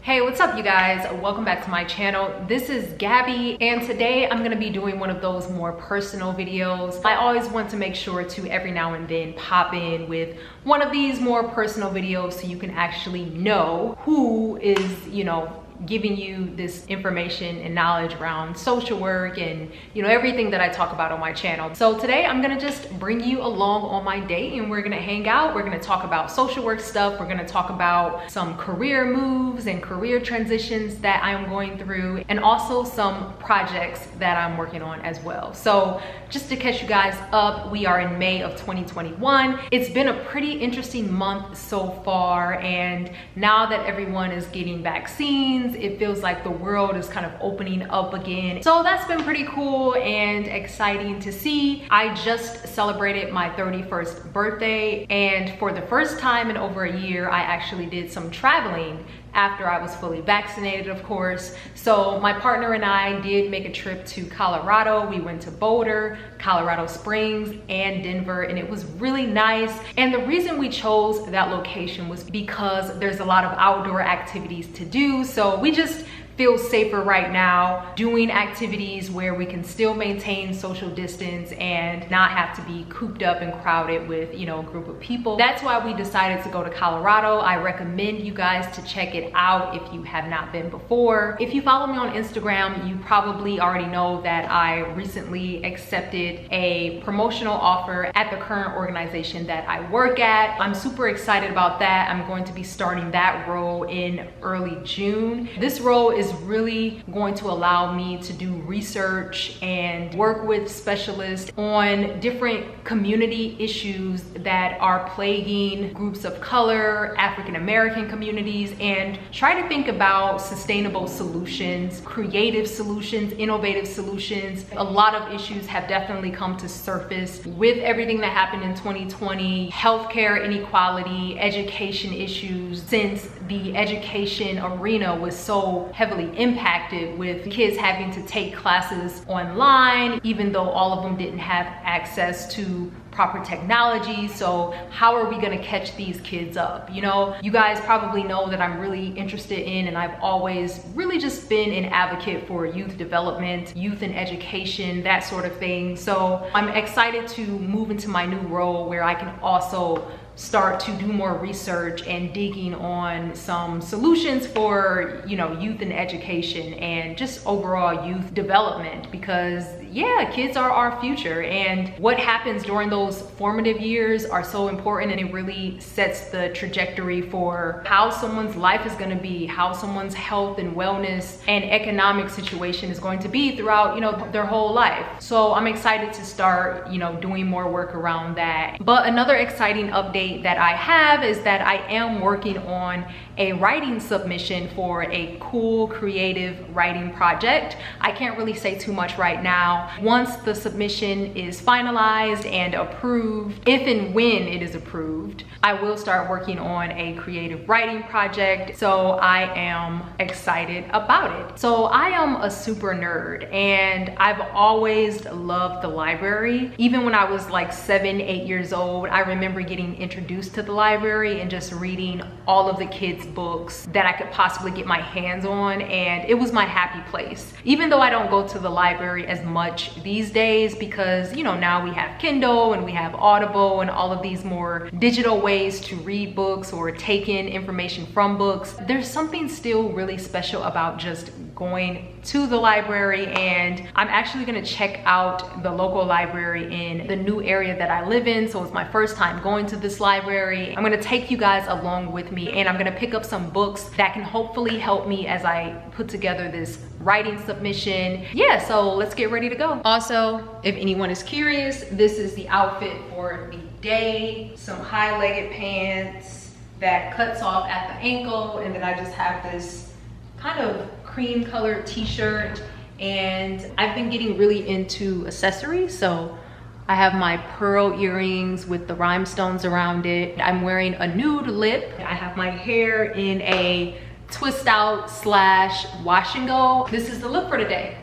Hey, what's up you guys? Welcome back to my channel. This is Gabby and today I'm gonna be doing one of those more personal videos. I always want to make sure to every now and then pop in with one of these more personal videos so you can actually know who is, giving you this information and knowledge around social work and everything that I talk about on my channel. So today I'm gonna just bring you along on my day and we're gonna hang out. We're gonna talk about social work stuff. We're gonna talk about some career moves and career transitions that I'm going through and also some projects that I'm working on as well. So just to catch you guys up, we are in May of 2021. It's been a pretty interesting month so far, and now that everyone is getting vaccines, it feels like the world is kind of opening up again. So that's been pretty cool and exciting to see. I just celebrated my 31st birthday, and for the first time in over a year, I actually did some traveling after I was fully vaccinated, of course. So my partner and I did make a trip to Colorado. We went to Boulder, Colorado Springs, and Denver, and it was really nice. And the reason we chose that location was because there's a lot of outdoor activities to do. So we just feel safer right now doing activities where we can still maintain social distance and not have to be cooped up and crowded with a group of people. That's why we decided to go to Colorado. I recommend you guys to check it out if you have not been before. If you follow me on Instagram, you probably already know that I recently accepted a promotional offer at the current organization that I work at. I'm super excited about that. I'm going to be starting that role in early June. This role is really going to allow me to do research and work with specialists on different community issues that are plaguing groups of color, African American communities, and try to think about sustainable solutions, creative solutions, innovative solutions. A lot of issues have definitely come to surface with everything that happened in 2020, healthcare inequality, education issues, since the education arena was so heavily impacted with kids having to take classes online, even though all of them didn't have access to proper technology. So how are we gonna catch these kids up? You guys probably know that I'm really interested in, and I've always really just been an advocate for youth development, youth and education, that sort of thing. So I'm excited to move into my new role where I can also start to do more research and digging on some solutions for youth and education and just overall youth development, because yeah, kids are our future, and what happens during those formative years are so important, and it really sets the trajectory for how someone's life is going to be, how someone's health and wellness and economic situation is going to be throughout their whole life. So I'm excited to start doing more work around that. But another exciting update that I have is that I am working on a writing submission for a cool creative writing project. I can't really say too much right now. Once the submission is finalized and approved, if and when it is approved, I will start working on a creative writing project. So I am excited about it. So I am a super nerd, and I've always loved the library. Even when I was like 7, 8 years old, I remember getting introduced to the library and just reading all of the kids' books that I could possibly get my hands on, and it was my happy place. Even though I don't go to the library as much these days because now we have Kindle and we have Audible and all of these more digital ways to read books or take in information from books, there's something still really special about just going to the library. And I'm actually going to check out the local library in the new area that I live in. So it's my first time going to this library. I'm going to take you guys along with me, and I'm going to pick up some books that can hopefully help me as I put together this writing submission. Yeah, so let's get ready to go. Also, if anyone is curious, this is the outfit for the day. Some high-legged pants that cuts off at the ankle, and then I just have this kind of cream colored t-shirt. And I've been getting really into accessories, so I have my pearl earrings with the rhinestones around it. I'm wearing a nude lip. I have my hair in a twist out / wash and go. This is the look for today.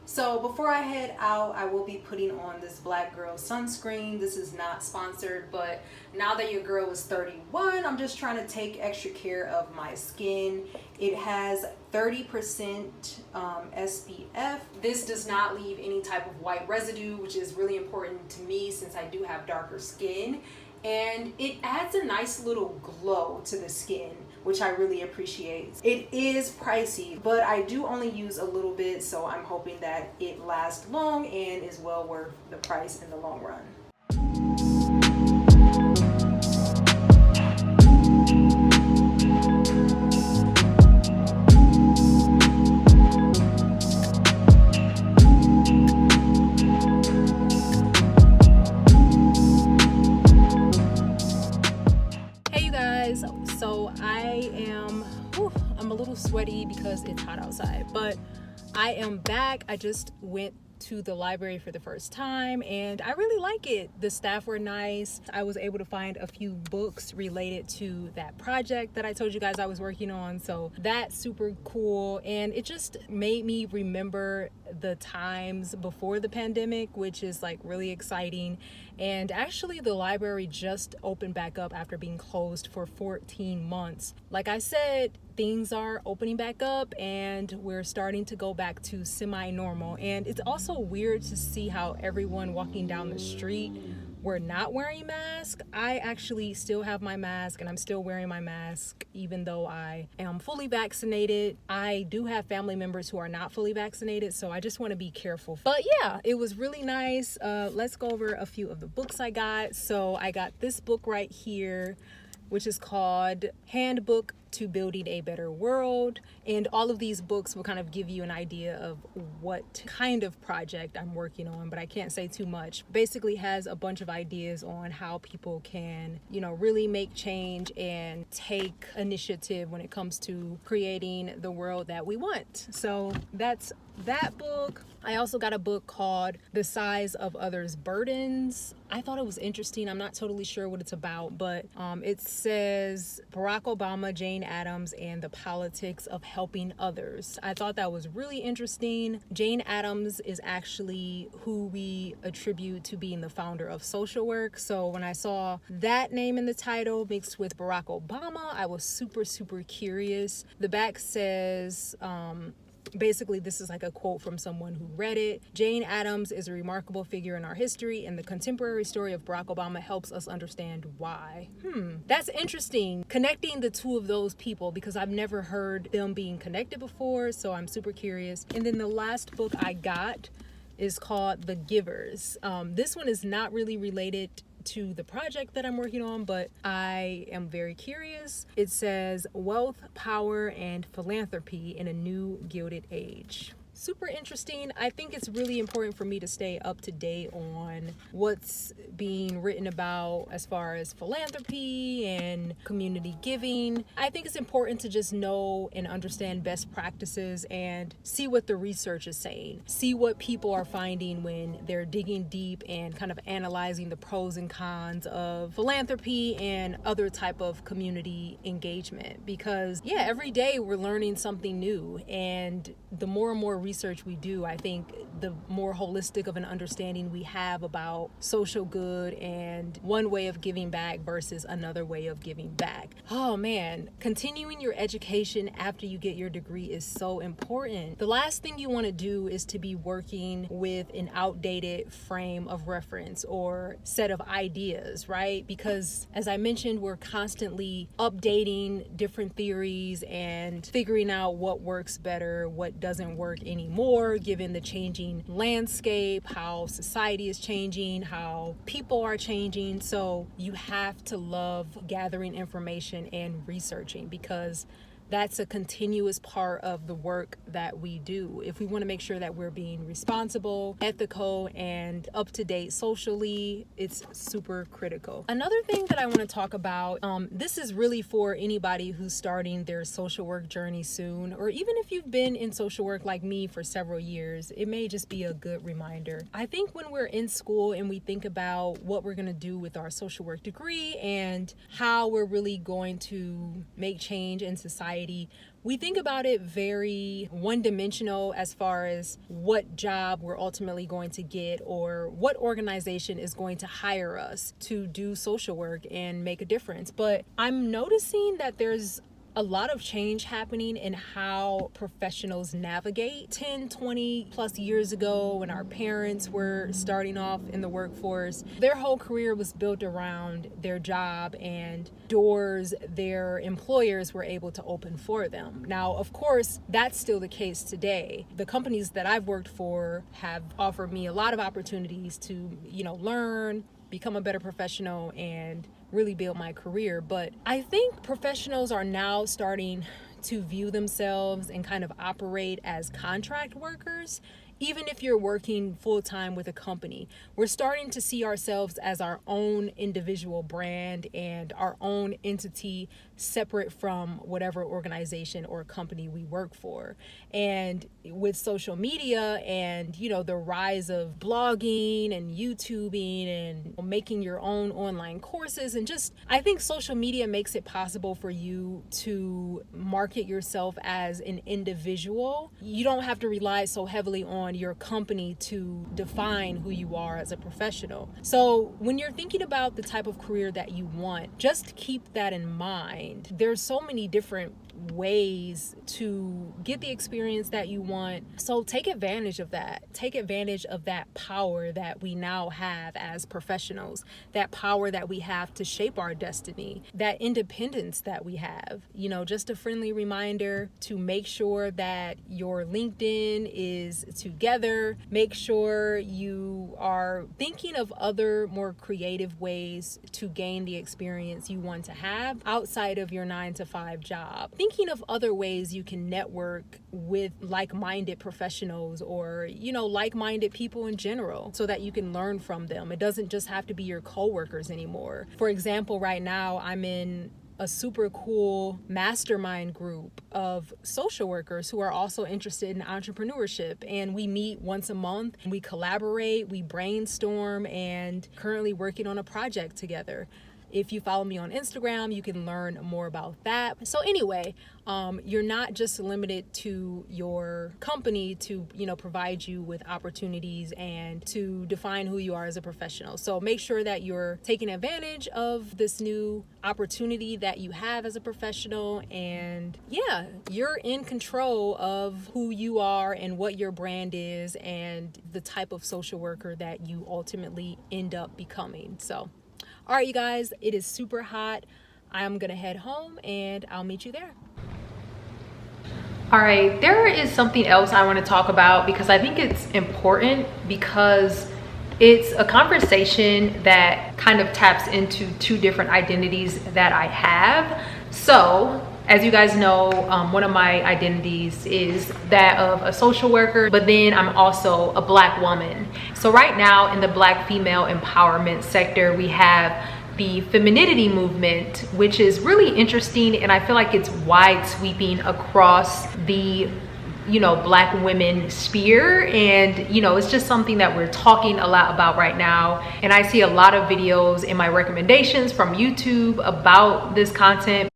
So before I head out, I will be putting on this Black Girl sunscreen. This is not sponsored, but now that your girl is 31, I'm just trying to take extra care of my skin. It has 30% SPF. This does not leave any type of white residue, which is really important to me since I do have darker skin. And it adds a nice little glow to the skin, which I really appreciate. It is pricey, but I do only use a little bit, so I'm hoping that it lasts long and is well worth the price in the long run. So I'm a little sweaty because it's hot outside, but I am back. I just went to the library for the first time and I really like it. The staff were nice. I was able to find a few books related to that project that I told you guys I was working on, so that's super cool. And it just made me remember the times before the pandemic, which is like really exciting. And actually the library just opened back up after being closed for 14 months. Like I said, things are opening back up and we're starting to go back to semi-normal. And it's also weird to see how everyone walking down the street were not wearing masks. I actually still have my mask and I'm still wearing my mask even though I am fully vaccinated. I do have family members who are not fully vaccinated, so I just want to be careful. But yeah, it was really nice. Let's go over a few of the books I got. So I got this book right here, which is called Handbook to Building a Better World. And all of these books will kind of give you an idea of what kind of project I'm working on, but I can't say too much. Basically has a bunch of ideas on how people can, really make change and take initiative when it comes to creating the world that we want. So that's that book. I also got a book called The Size of Others' Burdens. I thought it was interesting. I'm not totally sure what it's about, but it says Barack Obama, Jane Addams, and the Politics of Helping Others. I thought that was really interesting. Jane Addams is actually who we attribute to being the founder of social work. So when I saw that name in the title mixed with Barack Obama, I was super, super curious. The back says, basically, this is like a quote from someone who read it. Jane Addams is a remarkable figure in our history, and the contemporary story of Barack Obama helps us understand why. That's interesting. Connecting the two of those people, because I've never heard them being connected before, so I'm super curious. And then the last book I got is called The Givers. This one is not really related to the project that I'm working on, but I am very curious. It says Wealth, Power, and Philanthropy in a New Gilded Age. Super interesting. I think it's really important for me to stay up to date on what's being written about as far as philanthropy and community giving. I think it's important to just know and understand best practices and see what the research is saying. See what people are finding when they're digging deep and kind of analyzing the pros and cons of philanthropy and other type of community engagement. Because every day we're learning something new, and the more and more research we do, I think the more holistic of an understanding we have about social good and one way of giving back versus another way of giving back. Oh man, continuing your education after you get your degree is so important. The last thing you want to do is to be working with an outdated frame of reference or set of ideas, right? Because as I mentioned, we're constantly updating different theories and figuring out what works better, what doesn't work anymore, given the changing landscape, how society is changing, how people are changing. So you have to love gathering information and researching, because that's a continuous part of the work that we do. If we want to make sure that we're being responsible, ethical, and up to date socially, it's super critical. Another thing that I want to talk about, this is really for anybody who's starting their social work journey soon, or even if you've been in social work like me for several years, it may just be a good reminder. I think when we're in school and we think about what we're going to do with our social work degree and how we're really going to make change in society, society, we think about it very one-dimensional as far as what job we're ultimately going to get or what organization is going to hire us to do social work and make a difference. But I'm noticing that there's a lot of change happening in how professionals navigate. 10, 20 plus years ago, when our parents were starting off in the workforce, their whole career was built around their job and doors their employers were able to open for them. Now, of course, that's still the case today. The companies that I've worked for have offered me a lot of opportunities to, learn, become a better professional, and really build my career. But I think professionals are now starting to view themselves and kind of operate as contract workers. Even if you're working full-time with a company, we're starting to see ourselves as our own individual brand and our own entity separate from whatever organization or company we work for. And with social media and, the rise of blogging and YouTubing and making your own online courses, and I think social media makes it possible for you to market yourself as an individual. You don't have to rely so heavily on your company to define who you are as a professional. So when you're thinking about the type of career that you want, just keep that in mind. There's so many different ways to get the experience that you want. So take advantage of that. Take advantage of that power that we now have as professionals, that power that we have to shape our destiny, that independence that we have. Just a friendly reminder to make sure that your LinkedIn is together. Make sure you are thinking of other more creative ways to gain the experience you want to have outside of your 9-to-5 job. Thinking of other ways you can network with like-minded professionals or, like-minded people in general so that you can learn from them. It doesn't just have to be your coworkers anymore. For example, right now I'm in a super cool mastermind group of social workers who are also interested in entrepreneurship. And we meet once a month, we collaborate, we brainstorm, and currently working on a project together. If you follow me on Instagram, you can learn more about that. So anyway, you're not just limited to your company to, provide you with opportunities and to define who you are as a professional. So make sure that you're taking advantage of this new opportunity that you have as a professional. And yeah, you're in control of who you are and what your brand is and the type of social worker that you ultimately end up becoming. So all right, you guys, it is super hot. I'm gonna head home and I'll meet you there. All right, there is something else I want to talk about because I think it's important because it's a conversation that kind of taps into two different identities that I have. So as you guys know, one of my identities is that of a social worker, but then I'm also a Black woman. So right now in the Black female empowerment sector, we have the femininity movement, which is really interesting. And I feel like it's wide sweeping across the Black women sphere. And, it's just something that we're talking a lot about right now. And I see a lot of videos in my recommendations from YouTube about this content.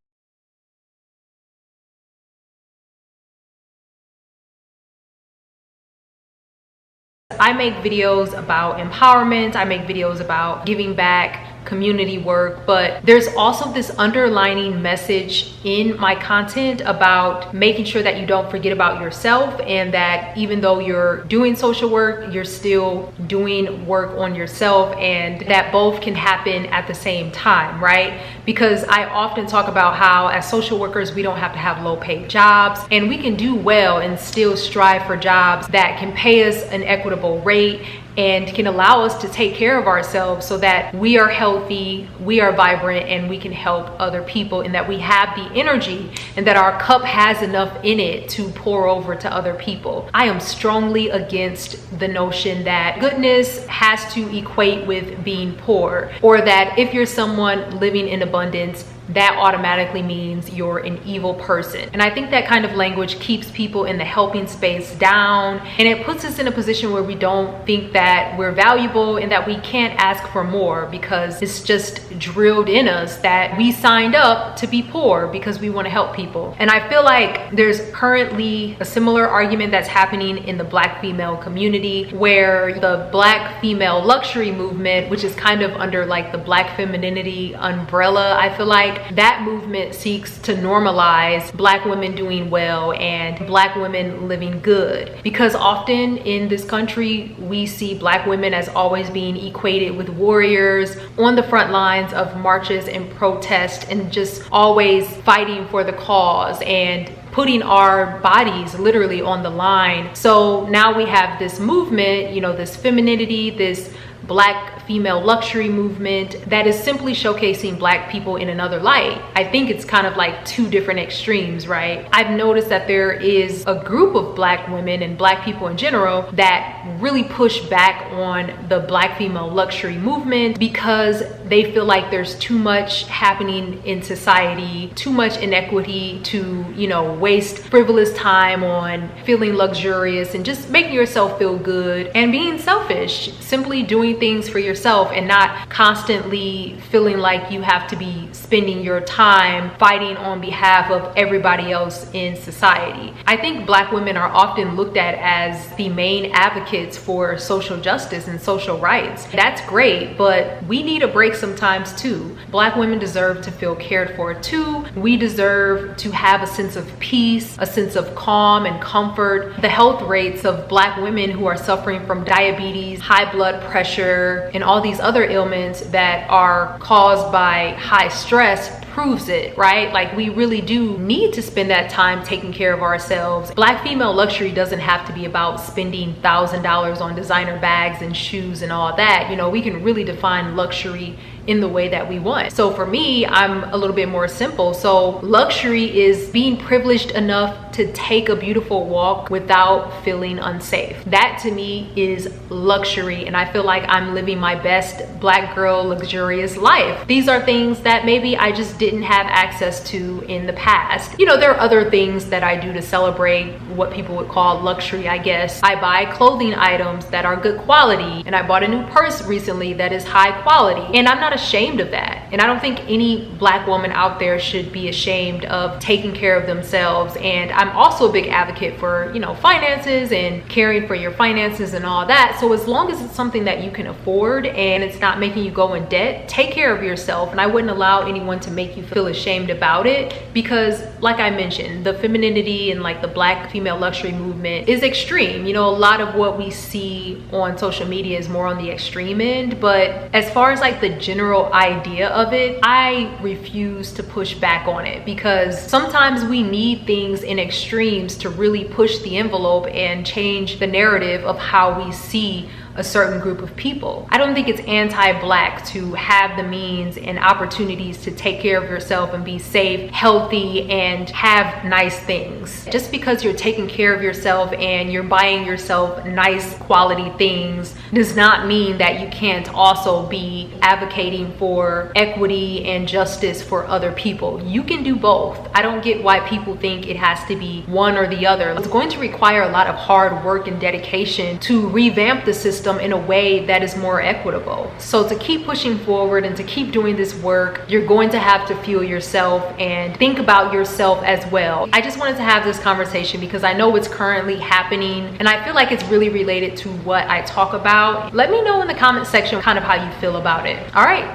I make videos about empowerment. I make videos about giving back, community work, but there's also this underlining message in my content about making sure that you don't forget about yourself and that even though you're doing social work, you're still doing work on yourself, and that both can happen at the same time, right? Because I often talk about how as social workers, we don't have to have low paid jobs, and we can do well and still strive for jobs that can pay us an equitable rate and can allow us to take care of ourselves so that we are healthy, we are vibrant, and we can help other people, and that we have the energy and that our cup has enough in it to pour over to other people. I am strongly against the notion that goodness has to equate with being poor, or that if you're someone living in abundance, that automatically means you're an evil person. And I think that kind of language keeps people in the helping space down, and it puts us in a position where we don't think that we're valuable and that we can't ask for more, because it's just drilled in us that we signed up to be poor because we want to help people. And I feel like there's currently a similar argument that's happening in the Black female community, where the Black female luxury movement, which is kind of under like the Black femininity umbrella, I feel like that movement seeks to normalize Black women doing well and Black women living good, because often in this country we see Black women as always being equated with warriors on the front lines of marches and protests, and just always fighting for the cause and putting our bodies literally on the line. So now we have this movement, you know, this femininity, this Black female luxury movement that is simply showcasing Black people in another light. I think it's kind of like two different extremes, right? I've noticed that there is a group of Black women and Black people in general that really push back on the Black female luxury movement because they feel like there's too much happening in society, too much inequity to, you know, waste frivolous time on feeling luxurious and just making yourself feel good and being selfish, simply doing things for yourself and not constantly feeling like you have to be spending your time fighting on behalf of everybody else in society. I think Black women are often looked at as the main advocates for social justice and social rights. That's great, but we need a break sometimes too. Black women deserve to feel cared for too. We deserve to have a sense of peace, a sense of calm and comfort. The health rates of Black women who are suffering from diabetes, high blood pressure, and all these other ailments that are caused by high stress proves it, right? Like, we really do need to spend that time taking care of ourselves. Black female luxury doesn't have to be about spending $1,000 on designer bags and shoes and all that. You know, we can really define luxury in the way that we want. So for me, I'm a little bit more simple. So luxury is being privileged enough to take a beautiful walk without feeling unsafe. That to me is luxury, and I feel like I'm living my best Black girl luxurious life. These are things that maybe I just didn't have access to in the past. You know, there are other things that I do to celebrate what people would call luxury, I guess. I buy clothing items that are good quality, and I bought a new purse recently that is high quality, and I'm not ashamed of that. And I don't think any Black woman out there should be ashamed of taking care of themselves. And I'm also a big advocate for, you know, finances and caring for your finances and all that. So as long as it's something that you can afford and it's not making you go in debt, take care of yourself. And I wouldn't allow anyone to make you feel ashamed about it, because like I mentioned, the femininity and like the Black female luxury movement is extreme. You know, a lot of what we see on social media is more on the extreme end, but as far as like the general idea of it, I refuse to push back on it, because sometimes we need things in extremes to really push the envelope and change the narrative of how we see a certain group of people. I don't think it's anti-Black to have the means and opportunities to take care of yourself and be safe, healthy, and have nice things. Just because you're taking care of yourself and you're buying yourself nice quality things does not mean that you can't also be advocating for equity and justice for other people. You can do both. I don't get why people think it has to be one or the other. It's going to require a lot of hard work and dedication to revamp the system in a way that is more equitable. So to keep pushing forward and to keep doing this work, you're going to have to fuel yourself and think about yourself as well. I just wanted to have this conversation because I know what's currently happening, and I feel like it's really related to what I talk about. Let me know in the comment section kind of how you feel about it. All right.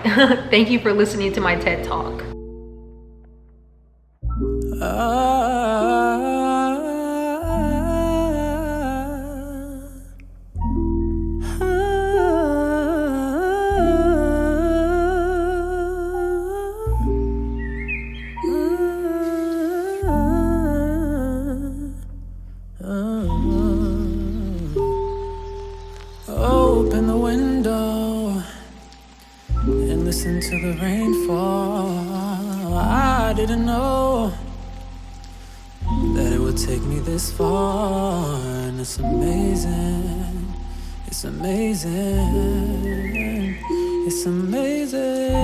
Thank you for listening to my TED Talk. Open the window and listen to the rain fall. I didn't know that it would take me this far, and it's amazing. It's amazing. It's amazing.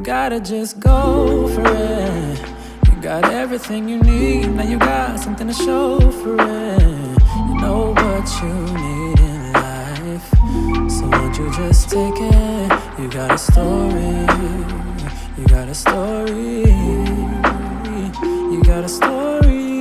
gotta just go for it. You got everything you need, now you got something to show for it. You know what you need in life, so won't you just take it? You got a story, you got a story, you got a story.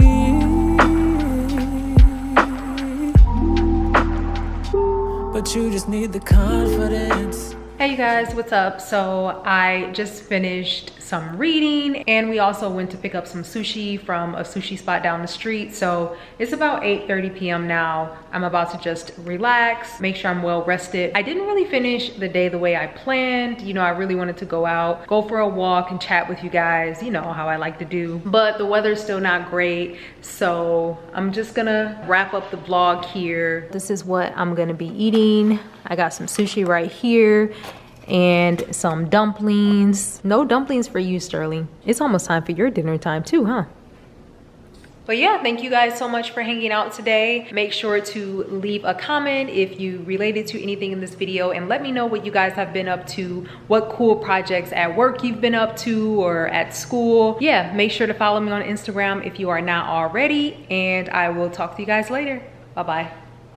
But you just need the confidence. Hey you guys, what's up? So I just finished some reading and we also went to pick up some sushi from a sushi spot down the street. So it's about 8:30 p.m. now. I'm about to just relax, make sure I'm well rested. I didn't really finish the day the way I planned. You know, I really wanted to go out, go for a walk and chat with you guys, you know how I like to do. But the weather's still not great. So I'm just gonna wrap up the vlog here. This is what I'm gonna be eating. I got some sushi right here and some dumplings. No dumplings for you, Sterling. It's almost time for your dinner time too, huh? But yeah, thank you guys so much for hanging out today. Make sure to leave a comment if you related to anything in this video and let me know what you guys have been up to, what cool projects at work you've been up to or at school. Yeah, make sure to follow me on Instagram if you are not already, and I will talk to you guys later. Bye-bye.